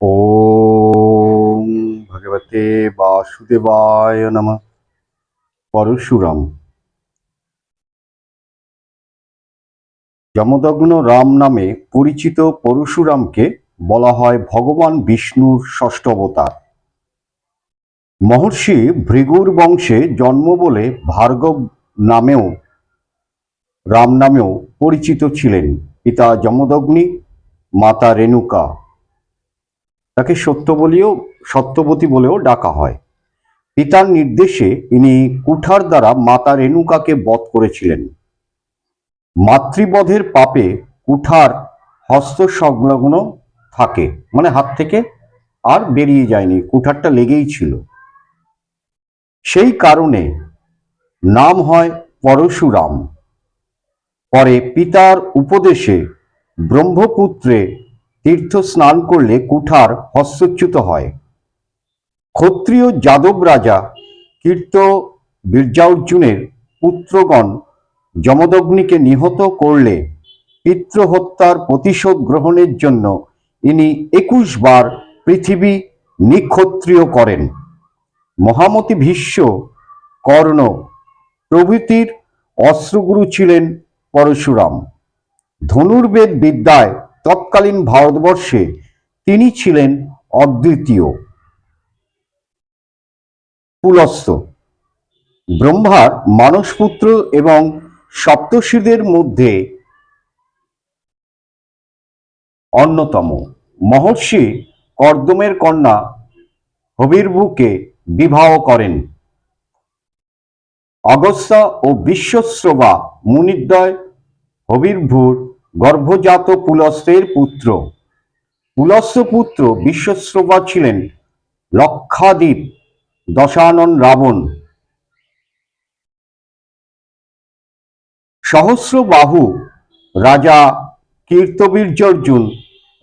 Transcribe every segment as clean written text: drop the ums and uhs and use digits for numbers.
ওম ভগবতে বাসুদেবায় নমঃ। পরশুরাম। যমদগ্ন রাম নামে পরিচিত পরশুরামকে বলা হয় ভগবান বিষ্ণুর ষষ্ঠ অবতার। মহর্ষি ভৃগুর বংশে জন্ম বলে ভার্গব নামেও রাম নামেও পরিচিত ছিলেন। পিতা যমদগ্নি, মাতা রেণুকা। তাকে সত্যবতী বলেও ডাকা হয়। পিতার নির্দেশে ইনি কুঠার দ্বারা মাতা রেণুকাকে বধ করেছিলেন। মাতৃবধের পাপে কুঠার হস্ত সংলগ্ন থাকে, মানে হাত থেকে আর বেরিয়ে যায়নি, কুঠারটা লেগেই ছিল। সেই কারণে নাম হয় পরশুরাম। পরে পিতার উপদেশে ব্রহ্মপুত্রে তীর্থ স্নান করলে কুঠার হস্তচ্যুত হয়। ক্ষত্রিয় যাদব রাজা কীর্ত বীর্যার্জুনের পুত্রগণ যমদগ্নিকে নিহত করলে পিতৃহত্যার প্রতিশোধ গ্রহণের জন্য ইনি 21 বার পৃথিবী নিক্ষত্রিয় করেন। মহামতি ভীষ্ম, কর্ণ প্রভৃতির অস্ত্রগুরু ছিলেন পরশুরাম। ধনুর্বেদ বিদ্যায় তৎকালীন ভারতবর্ষে তিনি ছিলেন অদ্বিতীয়। পুলস্ত্য ব্রহ্মার মানসপুত্র এবং সপ্তর্ষিদের মধ্যে অন্যতম। মহর্ষি কর্দমের কন্যা হবির্ভুকে বিবাহ করেন। অগস্ত্যা ও বিশ্বশ্রবা মুনিদ্বয় হবির্ভুর গর্ভজাত পুলস্ত্যের পুত্র। পুলস্ত্য পুত্র বিশ্বশ্রবা ছিলেন লক্ষাধিপ দশানন রাবণ। সহস্রবাহু রাজা কীর্তবীর্যার্জুন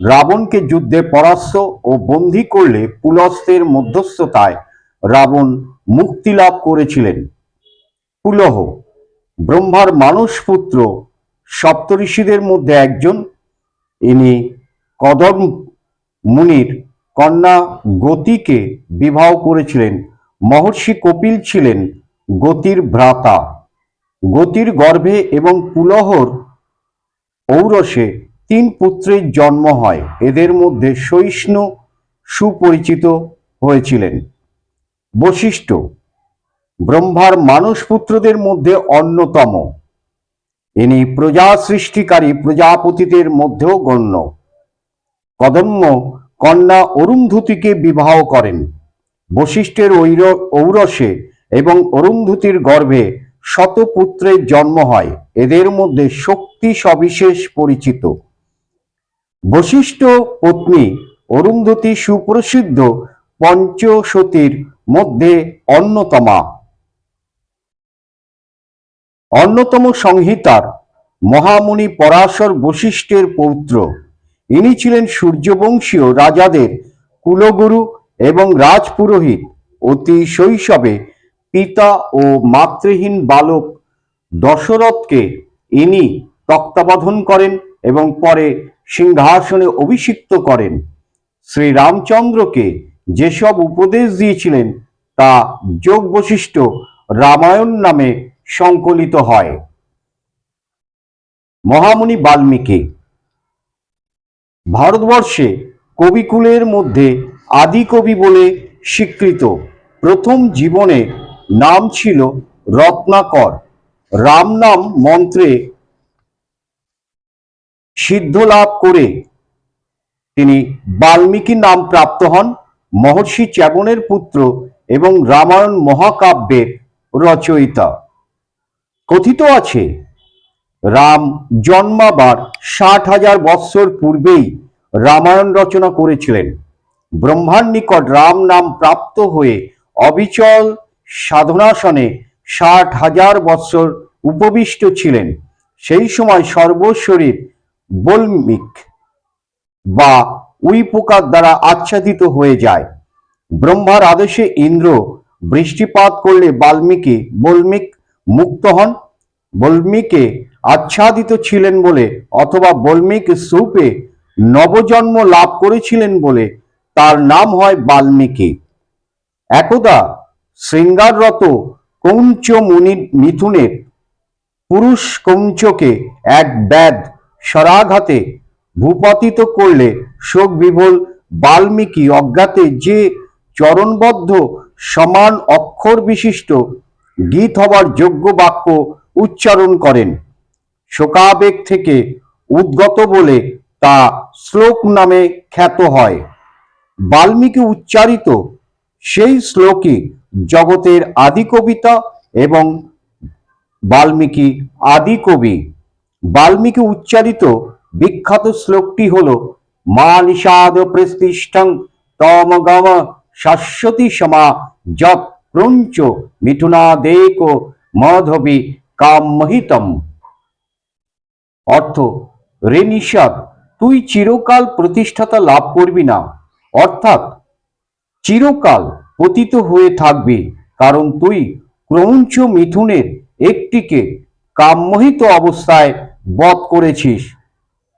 রাবণকে যুদ্ধে পরাস্ত ও বন্দী করলে পুলস্ত্যের মধ্যস্থতায় রাবণ মুক্তি লাভ করেছিলেন। পুলহ ব্রহ্মার মানসপুত্র, সপ্তর্ষিদের মধ্যে একজন। ইনি কদম মুনির কন্যা গতিকে বিবাহ করেছিলেন। মহর্ষি কপিল ছিলেন গতির ভ্রাতা। গতির গর্ভে এবং পুলহর ঔরসে 3 পুত্রের জন্ম হয়। এদের মধ্যে সহিষ্ণু সুপরিচিত হয়েছিলেন। বশিষ্ঠ ব্রহ্মার মানসপুত্রদের মধ্যে অন্যতম। ইনি প্রজা সৃষ্টিকারী প্রজাপতিদের মধ্যেও গণ্য। কদম্ব কন্যা অরুন্ধতীকে বিবাহ করেন। বশিষ্ঠের ঔরসে এবং অরুন্ধতীর গর্ভে শতপুত্রের জন্ম হয়। এদের মধ্যে শক্তি সবিশেষ পরিচিত। বশিষ্ঠ পত্নী অরুন্ধতী সুপ্রসিদ্ধ পঞ্চসতীর মধ্যে অন্যতমা। অন্যতম সংহিতার মহামুনি পরাশর বশিষ্ঠের পৌত্র। ইনি ছিলেন সূর্যবংশীয় রাজাদের কুলগুরু এবং রাজপুরোহিত। অতি শৈশবে পিতা ও মাতৃহীন বালক দশরথকে ইনি তত্ত্বাবধান করেন এবং পরে সিংহাসনে অভিষিক্ত করেন। শ্রীরামচন্দ্রকে যেসব উপদেশ দিয়েছিলেন তা যোগ বশিষ্ঠ রামায়ণ নামে সংকলিত হয়। মহামুনি বাল্মীকি ভারতবর্ষে কবিকুলের মধ্যে আদি কবি বলে স্বীকৃত। প্রথম জীবনে নাম ছিল রত্নাকর। রাম নাম মন্ত্রে সিদ্ধ লাভ করে তিনি বাল্মীকি নাম প্রাপ্ত হন। মহর্ষি চ্যবনের পুত্র এবং রামায়ণ মহাকাব্যের রচয়িতা। কথিত আছে রাম জন্মাবার 60,000 বৎসর পূর্বেই রামায়ণ রচনা করেছিলেন। ব্রহ্মার নিকট রাম নাম প্রাপ্ত হয়ে অবিচল সাধনাসনে 60,000 বৎসর উপবিষ্ট ছিলেন। সেই সময় সর্বশরীর বল্মিক বা উই পোকার দ্বারা আচ্ছাদিত হয়ে যায়। ব্রহ্মার আদেশে ইন্দ্র বৃষ্টিপাত করলে বল্মিক মুক্ত হন। বল্মিকে আচ্ছাদিত ছিলেন বলে অথবা বল্মিক স্তূপে নবজন্ম লাভ করেছিলেন বলে তার নাম হয় বাল্মীকি। একদা শৃঙ্গাররত কৌঞ্চ মুনি মিথুনের পুরুষ কৌঞ্চকে এক ব্যাধ শরাঘাতে ভূপাতিত করলে শোক বিভোল বাল্মীকি অজ্ঞাতে যে চরণবদ্ধ সমান অক্ষর বিশিষ্ট গীত হবার যোগ্য বাক্য উচ্চারণ করেন। শোকাবেগ থেকে উদ্গত বলে তা শ্লোক নামে খ্যাত হয়। বাল্মীকি উচ্চারিত সেই শ্লোকই জগতের আদি কবিতা এবং বাল্মীকি আদি কবি। বাল্মীকি উচ্চারিত বিখ্যাত শ্লোকটি হল মা নিষাদ প্রতিষ্ঠং তম গম শাশ্বতী সমা যৎ ক্রঞ্চ মিথুনাদেক মাধবী কামহিতম। অর্থ, রে নিষাদ, তুই চিরকাল প্রতিষ্ঠাতা লাভ করবি না, অর্থাৎ চিরকাল পতিত হয়ে থাকবি, কারণ তুই ক্রৌঞ্চ মিথুনের একটিকে কামমোহিত অবস্থায় বধ করেছিস।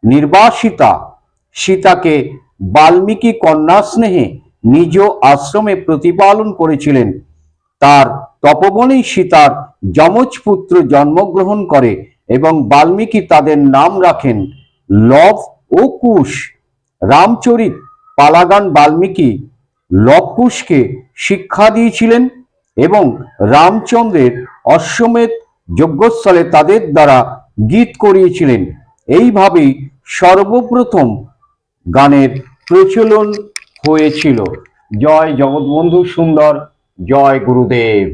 নির্বাসিতা সীতাকে বাল্মীকি কন্যা স্নেহে নিজ আশ্রমে প্রতিপালন করেছিলেন। তার তপবনেই সীতার যমজ পুত্র জন্মগ্রহণ করে এবং বাল্মীকি তাদের নাম রাখেন লব ও কুশ। রামচরিত পালাগান বাল্মীকি লব কুশকে শিক্ষা দিয়েছিলেন এবং রামচন্দ্রের অশ্বমেধ যজ্ঞস্থলে তাদের দ্বারা গীত করিয়েছিলেন। এইভাবেই সর্বপ্রথম গানের প্রচলন হয়েছিল। জয় জগৎবন্ধু সুন্দর, জয় গুরুদেব।